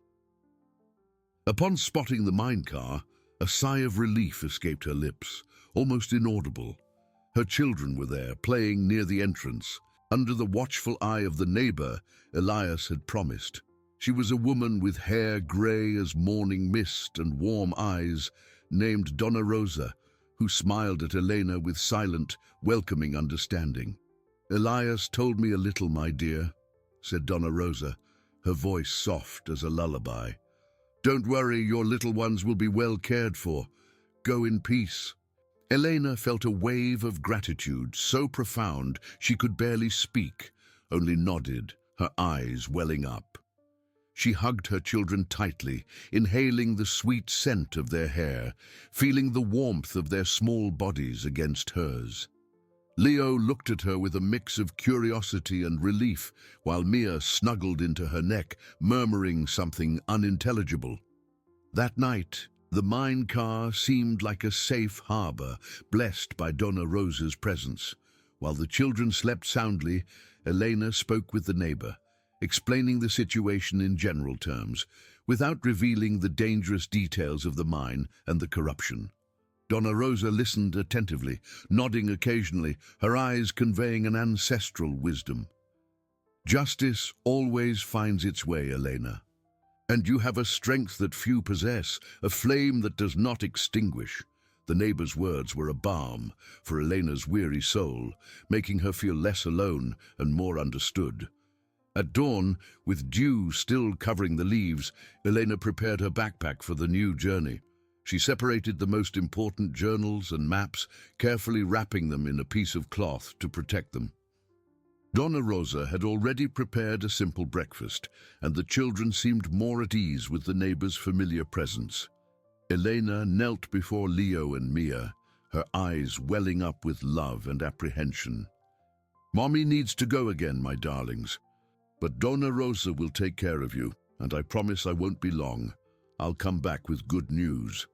Upon spotting the mine car, A sigh of relief escaped her lips, almost inaudible. Her children were there, playing near the entrance, under the watchful eye of the neighbor Elias had promised. She was a woman with hair grey as morning mist and warm eyes, named Donna Rosa, who smiled at Elena with silent, welcoming understanding. "Elias told me a little, my dear," said Donna Rosa, her voice soft as a lullaby. "Don't worry, your little ones will be well cared for. Go in peace." Elena felt a wave of gratitude so profound she could barely speak, only nodded, her eyes welling up. She hugged her children tightly, inhaling the sweet scent of their hair, feeling the warmth of their small bodies against hers. Leo looked at her with a mix of curiosity and relief, while Mia snuggled into her neck, murmuring something unintelligible. That night, the mine car seemed like a safe harbor, blessed by Donna Rosa's presence. While the children slept soundly, Elena spoke with the neighbor, explaining the situation in general terms, without revealing the dangerous details of the mine and the corruption. Donna Rosa listened attentively, nodding occasionally, her eyes conveying an ancestral wisdom. "Justice always finds its way, Elena. And you have a strength that few possess, a flame that does not extinguish." The neighbor's words were a balm for Elena's weary soul, making her feel less alone and more understood. At dawn, with dew still covering the leaves, Elena prepared her backpack for the new journey. She separated the most important journals and maps, carefully wrapping them in a piece of cloth to protect them. Donna Rosa had already prepared a simple breakfast, and the children seemed more at ease with the neighbor's familiar presence. Elena knelt before Leo and Mia, her eyes welling up with love and apprehension. "Mommy needs to go again, my darlings. But Donna Rosa will take care of you, and I promise I won't be long. I'll come back with good news."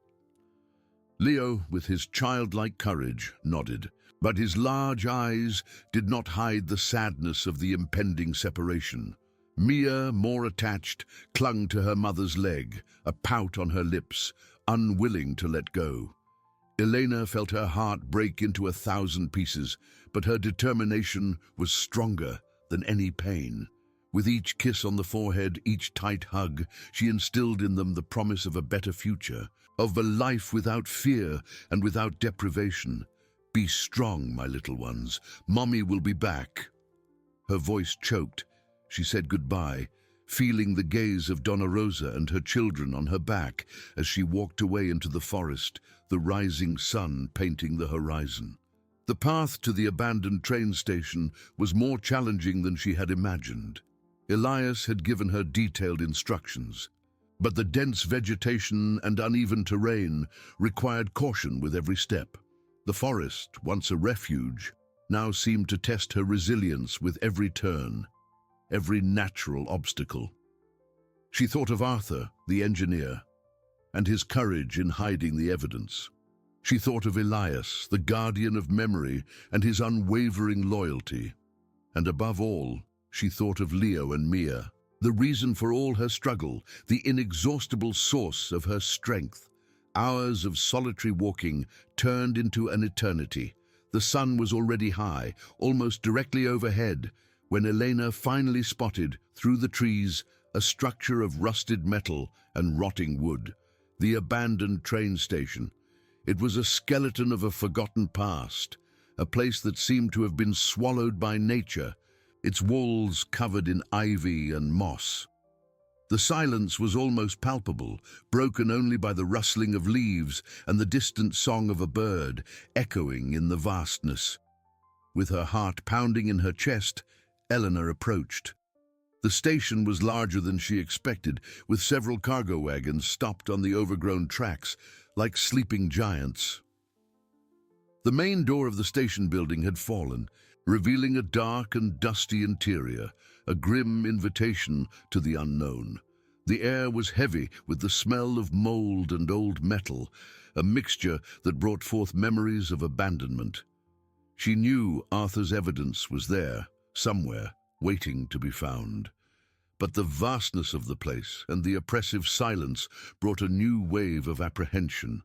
Leo, with his childlike courage, nodded, but his large eyes did not hide the sadness of the impending separation. Mia, more attached, clung to her mother's leg, a pout on her lips, unwilling to let go. Elena felt her heart break into 1,000 pieces, but her determination was stronger than any pain. With each kiss on the forehead, each tight hug, she instilled in them the promise of a better future, of a life without fear and without deprivation. "Be strong, my little ones. Mommy will be back." Her voice choked. She said goodbye, feeling the gaze of Donna Rosa and her children on her back as she walked away into the forest, the rising sun painting the horizon. The path to the abandoned train station was more challenging than she had imagined. Elias had given her detailed instructions, but the dense vegetation and uneven terrain required caution with every step. The forest, once a refuge, now seemed to test her resilience with every turn, every natural obstacle. She thought of Arthur, the engineer, and his courage in hiding the evidence. She thought of Elias, the guardian of memory, and his unwavering loyalty. And above all, she thought of Leo and Mia, the reason for all her struggle, the inexhaustible source of her strength. Hours of solitary walking turned into an eternity. The sun was already high, almost directly overhead, when Elena finally spotted, through the trees, a structure of rusted metal and rotting wood, the abandoned train station. It was a skeleton of a forgotten past, a place that seemed to have been swallowed by nature, its walls covered in ivy and moss. The silence was almost palpable, broken only by the rustling of leaves and the distant song of a bird echoing in the vastness. With her heart pounding in her chest, Eleanor approached. The station was larger than she expected, with several cargo wagons stopped on the overgrown tracks, like sleeping giants. The main door of the station building had fallen, revealing a dark and dusty interior, a grim invitation to the unknown. The air was heavy with the smell of mold and old metal, a mixture that brought forth memories of abandonment. She knew Arthur's evidence was there, somewhere, waiting to be found. But the vastness of the place and the oppressive silence brought a new wave of apprehension.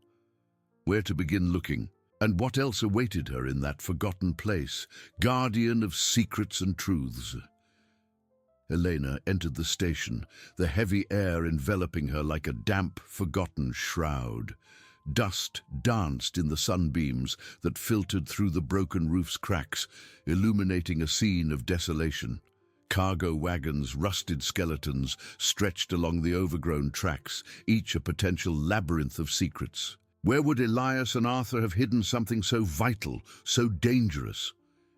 Where to begin looking? And what else awaited her in that forgotten place, guardian of secrets and truths? Elena entered the station, the heavy air enveloping her like a damp, forgotten shroud. Dust danced in the sunbeams that filtered through the broken roof's cracks, illuminating a scene of desolation. Cargo wagons, rusted skeletons, stretched along the overgrown tracks, each a potential labyrinth of secrets. Where would Elias and Arthur have hidden something so vital, so dangerous?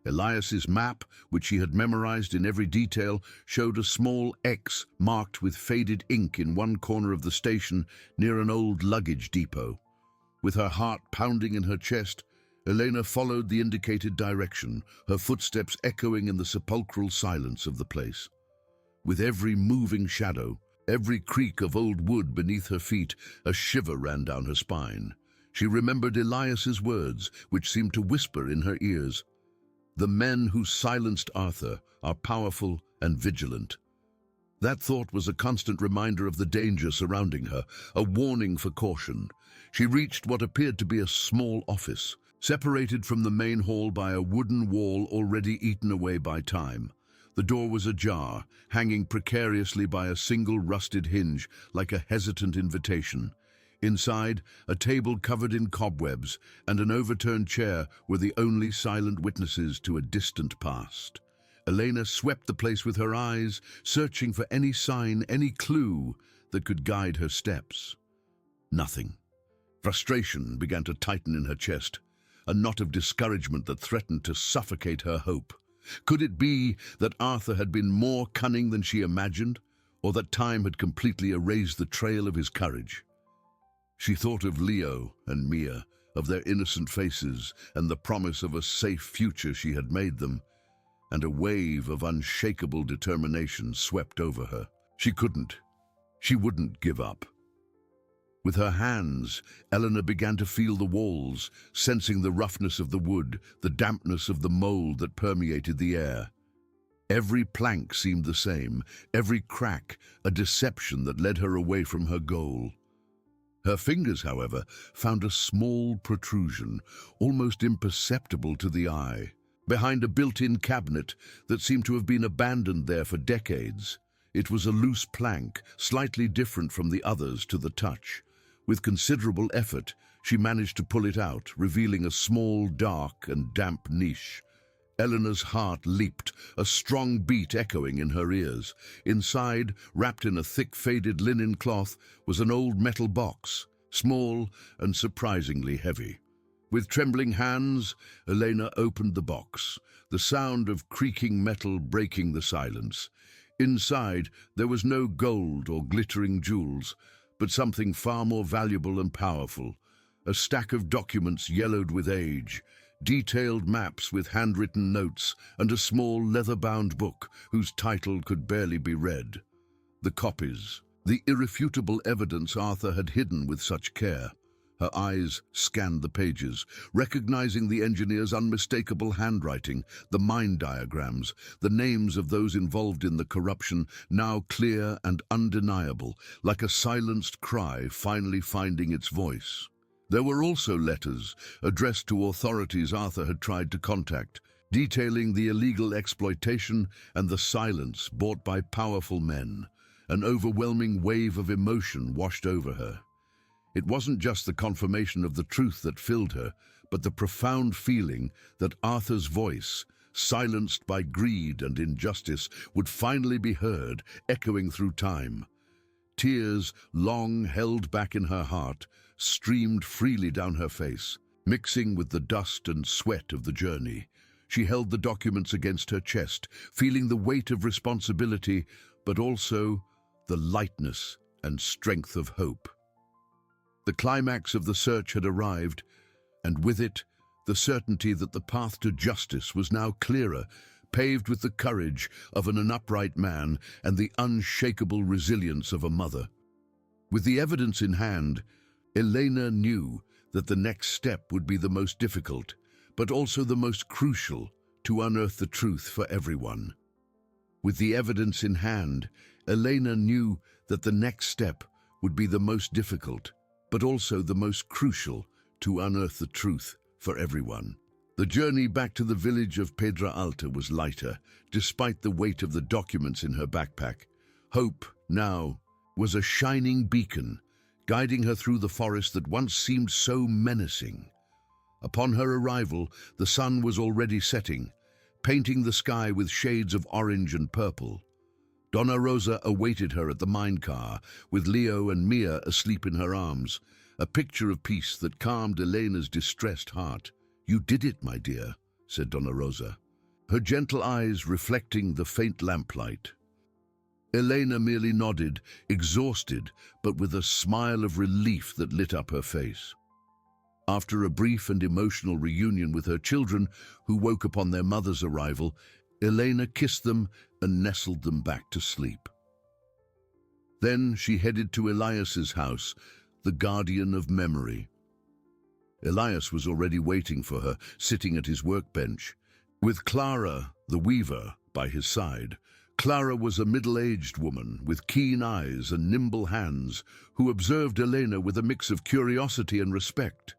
Elias's map, which he had memorized in every detail, showed a small X marked with faded ink in one corner of the station near an old luggage depot. With her heart pounding in her chest, Elena followed the indicated direction, her footsteps echoing in the sepulchral silence of the place. With every moving shadow, every creak of old wood beneath her feet, a shiver ran down her spine. She remembered Elias's words, which seemed to whisper in her ears. The men who silenced Arthur are powerful and vigilant. That thought was a constant reminder of the danger surrounding her, a warning for caution. She reached what appeared to be a small office, separated from the main hall by a wooden wall already eaten away by time. The door was ajar, hanging precariously by a single rusted hinge, like a hesitant invitation. Inside, a table covered in cobwebs and an overturned chair were the only silent witnesses to a distant past. Elena swept the place with her eyes, searching for any sign, any clue that could guide her steps. Nothing. Frustration began to tighten in her chest, a knot of discouragement that threatened to suffocate her hope. Could it be that Arthur had been more cunning than she imagined, or that time had completely erased the trail of his courage? She thought of Leo and Mia, of their innocent faces and the promise of a safe future she had made them, and a wave of unshakable determination swept over her. She wouldn't give up. With her hands, Elena began to feel the walls, sensing the roughness of the wood, the dampness of the mold that permeated the air. Every plank seemed the same, every crack a deception that led her away from her goal. Her fingers, however, found a small protrusion, almost imperceptible to the eye, behind a built-in cabinet that seemed to have been abandoned there for decades. It was a loose plank, slightly different from the others to the touch. With considerable effort, she managed to pull it out, revealing a small, dark and damp niche. Eleanor's heart leaped, a strong beat echoing in her ears. Inside, wrapped in a thick faded linen cloth, was an old metal box, small and surprisingly heavy. With trembling hands, Elena opened the box, the sound of creaking metal breaking the silence. Inside, there was no gold or glittering jewels, but something far more valuable and powerful. A stack of documents yellowed with age, detailed maps with handwritten notes, and a small leather-bound book whose title could barely be read. The copies, the irrefutable evidence Arthur had hidden with such care. Her eyes scanned the pages, recognizing the engineer's unmistakable handwriting, the mind diagrams, the names of those involved in the corruption, now clear and undeniable, like a silenced cry finally finding its voice. There were also letters addressed to authorities Arthur had tried to contact, detailing the illegal exploitation and the silence bought by powerful men. An overwhelming wave of emotion washed over her. It wasn't just the confirmation of the truth that filled her, but the profound feeling that Arthur's voice, silenced by greed and injustice, would finally be heard, echoing through time. Tears, long held back in her heart, streamed freely down her face, mixing with the dust and sweat of the journey. She held the documents against her chest, feeling the weight of responsibility, but also the lightness and strength of hope. The climax of the search had arrived, and with it, the certainty that the path to justice was now clearer, paved with the courage of an upright man and the unshakable resilience of a mother. With the evidence in hand, Elena knew that the next step would be the most difficult, but also the most crucial, to unearth the truth for everyone. With the evidence in hand, Elena knew that the next step would be the most difficult, but also the most crucial, to unearth the truth for everyone. The journey back to the village of Pedra Alta was lighter, despite the weight of the documents in her backpack. Hope, now, was a shining beacon, guiding her through the forest that once seemed so menacing. Upon her arrival, the sun was already setting, painting the sky with shades of orange and purple. Donna Rosa awaited her at the mine-car, with Leo and Mia asleep in her arms, a picture of peace that calmed Elena's distressed heart. "You did it, my dear," said Donna Rosa, her gentle eyes reflecting the faint lamplight. Elena merely nodded, exhausted, but with a smile of relief that lit up her face. After a brief and emotional reunion with her children, who woke upon their mother's arrival, Elena kissed them and nestled them back to sleep. Then she headed to Elias's house, the guardian of memory. Elias was already waiting for her, sitting at his workbench, with Clara, the weaver, by his side. Clara was a middle-aged woman with keen eyes and nimble hands, who observed Elena with a mix of curiosity and respect.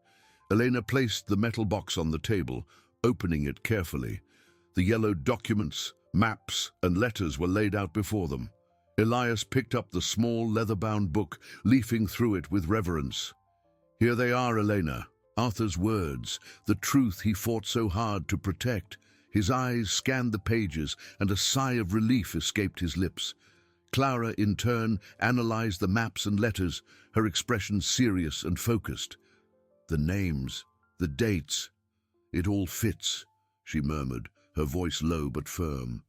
Elena placed the metal box on the table, opening it carefully. The yellowed documents, maps, and letters were laid out before them. Elias picked up the small leather-bound book, leafing through it with reverence. "Here they are, Elena. Arthur's words, the truth he fought so hard to protect." His eyes scanned the pages, and a sigh of relief escaped his lips. Clara, in turn, analyzed the maps and letters, her expression serious and focused. "The names, the dates, it all fits," she murmured, her voice low but firm.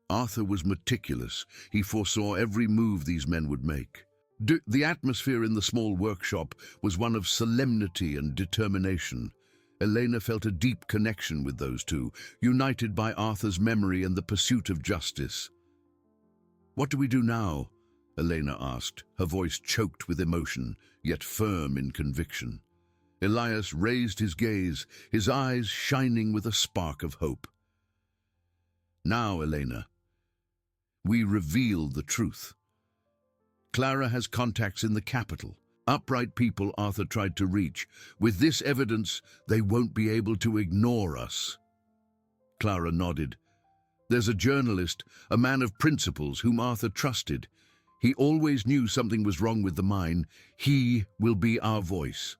Arthur was meticulous. He foresaw every move these men would make. The atmosphere in the small workshop was one of solemnity and determination. Elena felt a deep connection with those two, united by Arthur's memory and the pursuit of justice. "What do we do now?" Elena asked, her voice choked with emotion, yet firm in conviction. Elias raised his gaze, his eyes shining with a spark of hope. "Now, Elena, we reveal the truth. Clara has contacts in the capital, upright people Arthur tried to reach. With this evidence, they won't be able to ignore us." Clara nodded. "There's a journalist, a man of principles whom Arthur trusted. He always knew something was wrong with the mine. He will be our voice."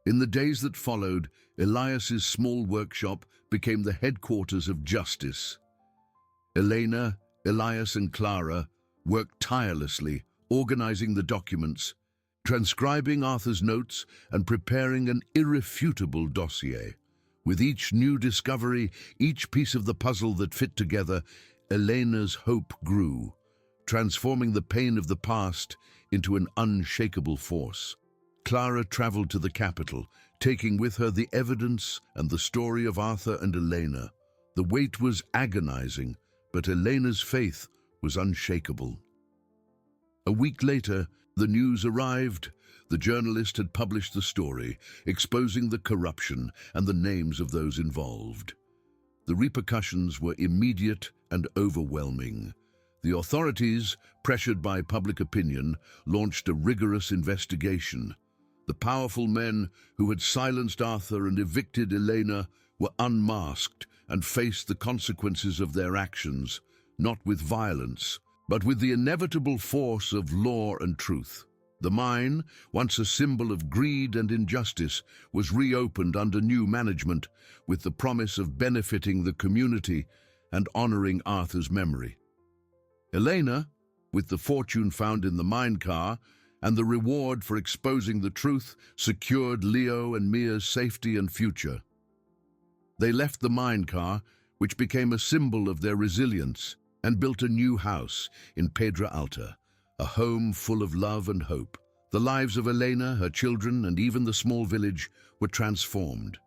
In the days that followed, Elias's small workshop became the headquarters of justice. Elena, Elias, and Clara worked tirelessly, organizing the documents, transcribing Arthur's notes, and preparing an irrefutable dossier. With each new discovery, each piece of the puzzle that fit together, Elena's hope grew, transforming the pain of the past into an unshakable force. Clara traveled to the capital, taking with her the evidence and the story of Arthur and Elena. The weight was agonizing, but Elena's faith was unshakable. A week later, the news arrived. The journalist had published the story, exposing the corruption and the names of those involved. The repercussions were immediate and overwhelming. The authorities, pressured by public opinion, launched a rigorous investigation. The powerful men who had silenced Arthur and evicted Elena were unmasked and faced the consequences of their actions, not with violence, but with the inevitable force of law and truth. The mine, once a symbol of greed and injustice, was reopened under new management, with the promise of benefiting the community and honoring Arthur's memory. Elena, with the fortune found in the mine car and the reward for exposing the truth, secured Leo and Mia's safety and future. They left the mine car, which became a symbol of their resilience, and built a new house in Pedra Alta, a home full of love and hope. The lives of Elena, her children, and even the small village were transformed.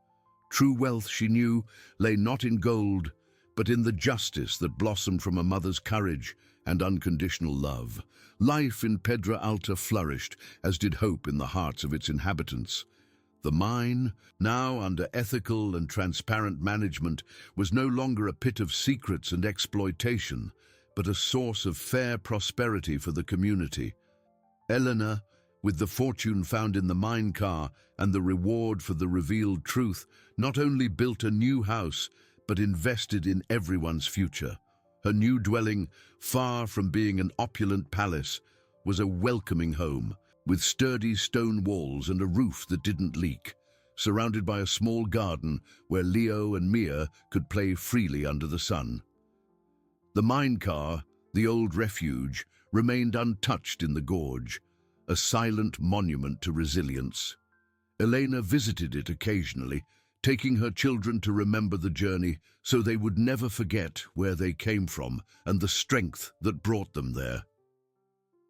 True wealth, she knew, lay not in gold, but in the justice that blossomed from a mother's courage and unconditional love. Life in Pedra Alta flourished, as did hope in the hearts of its inhabitants. The mine, now under ethical and transparent management, was no longer a pit of secrets and exploitation, but a source of fair prosperity for the community. Elena, With the fortune found in the mine-car and the reward for the revealed truth, not only built a new house, but invested in everyone's future. Her new dwelling, far from being an opulent palace, was a welcoming home, with sturdy stone walls and a roof that didn't leak, surrounded by a small garden where Leo and Mia could play freely under the sun. The mine-car, the old refuge, remained untouched in the gorge, a silent monument to resilience. Elena visited it occasionally, taking her children to remember the journey so they would never forget where they came from and the strength that brought them there.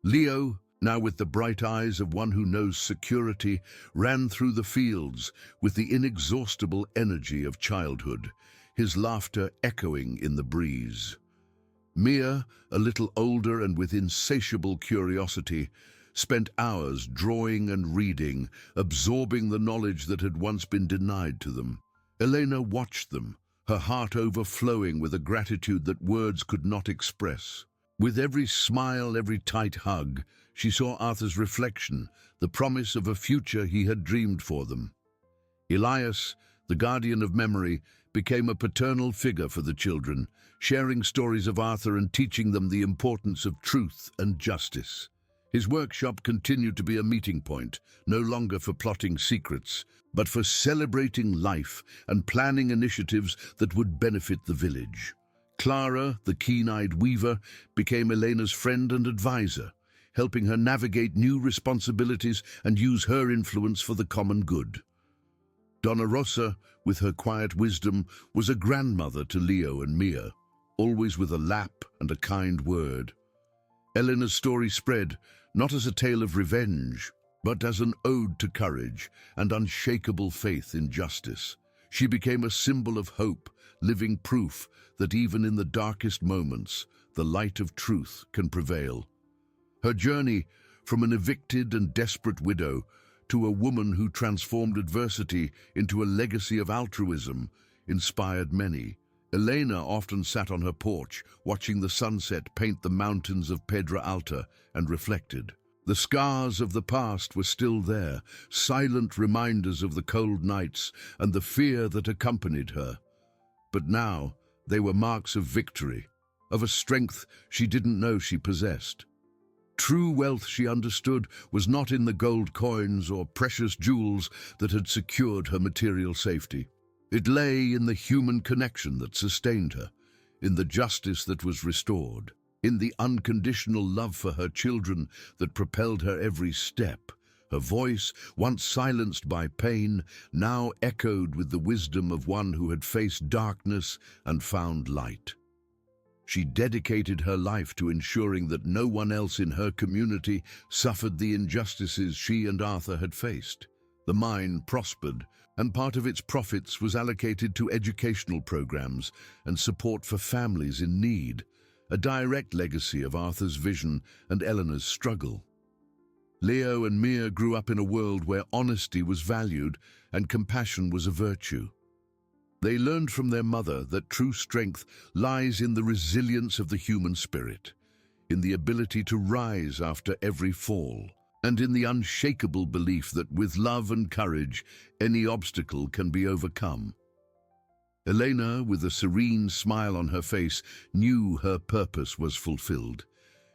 Leo, now with the bright eyes of one who knows security, ran through the fields with the inexhaustible energy of childhood, his laughter echoing in the breeze. Mia, a little older and with insatiable curiosity, spent hours drawing and reading, absorbing the knowledge that had once been denied to them. Elena watched them, her heart overflowing with a gratitude that words could not express. With every smile, every tight hug, she saw Arthur's reflection, the promise of a future he had dreamed for them. Elias, the guardian of memory, became a paternal figure for the children, sharing stories of Arthur and teaching them the importance of truth and justice. His workshop continued to be a meeting point, no longer for plotting secrets, but for celebrating life and planning initiatives that would benefit the village. Clara, the keen-eyed weaver, became Elena's friend and advisor, helping her navigate new responsibilities and use her influence for the common good. Donna Rosa, with her quiet wisdom, was a grandmother to Leo and Mia, always with a lap and a kind word. Elena's story spread, not as a tale of revenge, but as an ode to courage and unshakable faith in justice. She became a symbol of hope, living proof that even in the darkest moments, the light of truth can prevail. Her journey, from an evicted and desperate widow to a woman who transformed adversity into a legacy of altruism, inspired many. Elena often sat on her porch, watching the sunset paint the mountains of Pedra Alta, and reflected. The scars of the past were still there, silent reminders of the cold nights and the fear that accompanied her. But now they were marks of victory, of a strength she didn't know she possessed. True wealth, she understood, was not in the gold coins or precious jewels that had secured her material safety. It lay in the human connection that sustained her, in the justice that was restored, in the unconditional love for her children that propelled her every step. Her voice, once silenced by pain, now echoed with the wisdom of one who had faced darkness and found light. She dedicated her life to ensuring that no one else in her community suffered the injustices she and Arthur had faced. The mine prospered, and part of its profits was allocated to educational programs and support for families in need, a direct legacy of Arthur's vision and Eleanor's struggle. Leo and Mia grew up in a world where honesty was valued and compassion was a virtue. They learned from their mother that true strength lies in the resilience of the human spirit, in the ability to rise after every fall, and in the unshakable belief that with love and courage, any obstacle can be overcome. Elena, with a serene smile on her face, knew her purpose was fulfilled.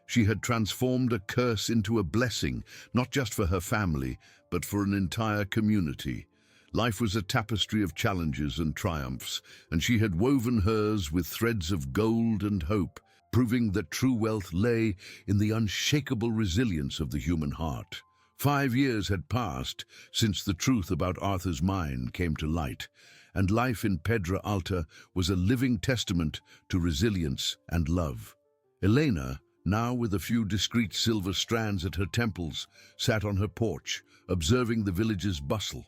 She had transformed a curse into a blessing, not just for her family, but for an entire community. Life was a tapestry of challenges and triumphs, and she had woven hers with threads of gold and hope, proving that true wealth lay in the unshakable resilience of the human heart. 5 years had passed since the truth about Arthur's mine came to light, and life in Pedra Alta was a living testament to resilience and love. Elena, now with a few discreet silver strands at her temples, sat on her porch, observing the village's bustle.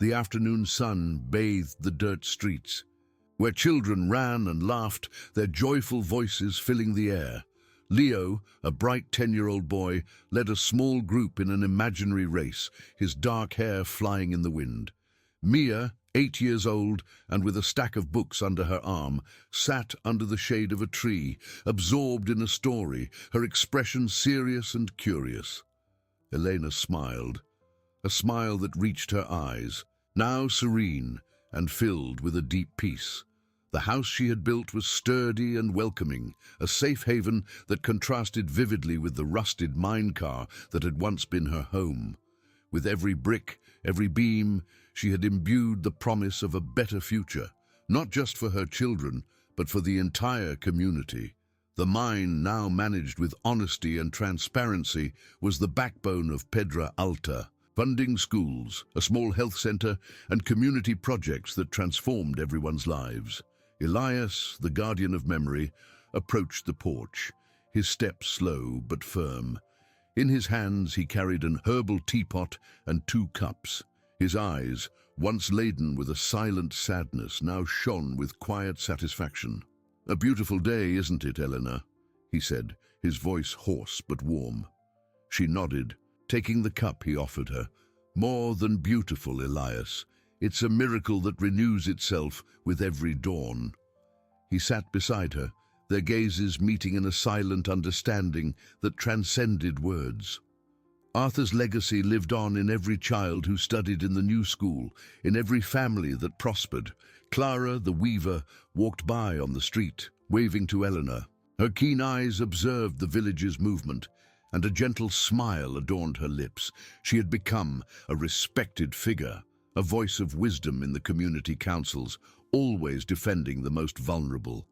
The afternoon sun bathed the dirt streets, where children ran and laughed, their joyful voices filling the air. Leo, a bright 10-year-old boy, led a small group in an imaginary race, his dark hair flying in the wind. Mia, 8 years old and with a stack of books under her arm, sat under the shade of a tree, absorbed in a story, her expression serious and curious. Elena smiled, a smile that reached her eyes, now serene and filled with a deep peace. The house she had built was sturdy and welcoming, a safe haven that contrasted vividly with the rusted mine car that had once been her home. With every brick, every beam, she had imbued the promise of a better future, not just for her children, but for the entire community. The mine, now managed with honesty and transparency, was the backbone of Pedra Alta, funding schools, a small health center, and community projects that transformed everyone's lives. Elias, the guardian of memory, approached the porch, his steps slow but firm. In his hands he carried an herbal teapot and 2 cups. His eyes, once laden with a silent sadness, now shone with quiet satisfaction. "A beautiful day, isn't it, Eleanor?" he said, his voice hoarse but warm. She nodded, taking the cup he offered her. "More than beautiful, Elias. It's a miracle that renews itself with every dawn." He sat beside her, their gazes meeting in a silent understanding that transcended words. Arthur's legacy lived on in every child who studied in the new school, in every family that prospered. Clara, the weaver, walked by on the street, waving to Eleanor. Her keen eyes observed the village's movement, and a gentle smile adorned her lips. She had become a respected figure, a voice of wisdom in the community councils, always defending the most vulnerable.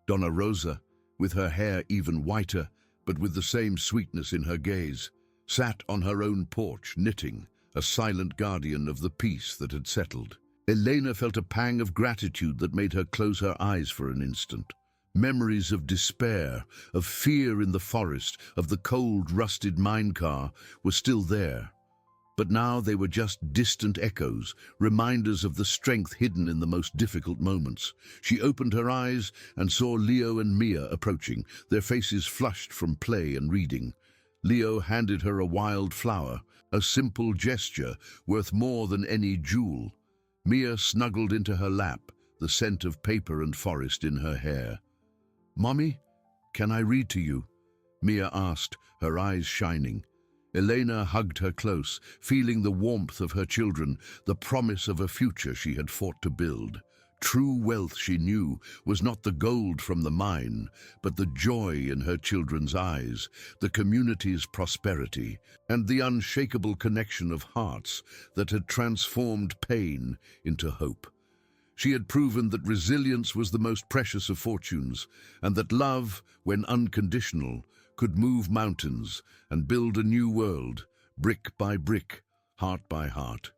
Donna Rosa, with her hair even whiter, but with the same sweetness in her gaze, sat on her own porch, knitting, a silent guardian of the peace that had settled. Elena felt a pang of gratitude that made her close her eyes for an instant. Memories of despair, of fear in the forest, of the cold, rusted minecar were still there. But now they were just distant echoes, reminders of the strength hidden in the most difficult moments. She opened her eyes and saw Leo and Mia approaching, their faces flushed from play and reading. Leo handed her a wild flower, a simple gesture worth more than any jewel. Mia snuggled into her lap, the scent of paper and forest in her hair. "Mommy, can I read to you?" Mia asked, her eyes shining. Elena hugged her close, feeling the warmth of her children, the promise of a future she had fought to build. True wealth, she knew, was not the gold from the mine, but the joy in her children's eyes, the community's prosperity, and the unshakable connection of hearts that had transformed pain into hope. She had proven that resilience was the most precious of fortunes, and that love, when unconditional, could move mountains and build a new world, brick by brick, heart by heart.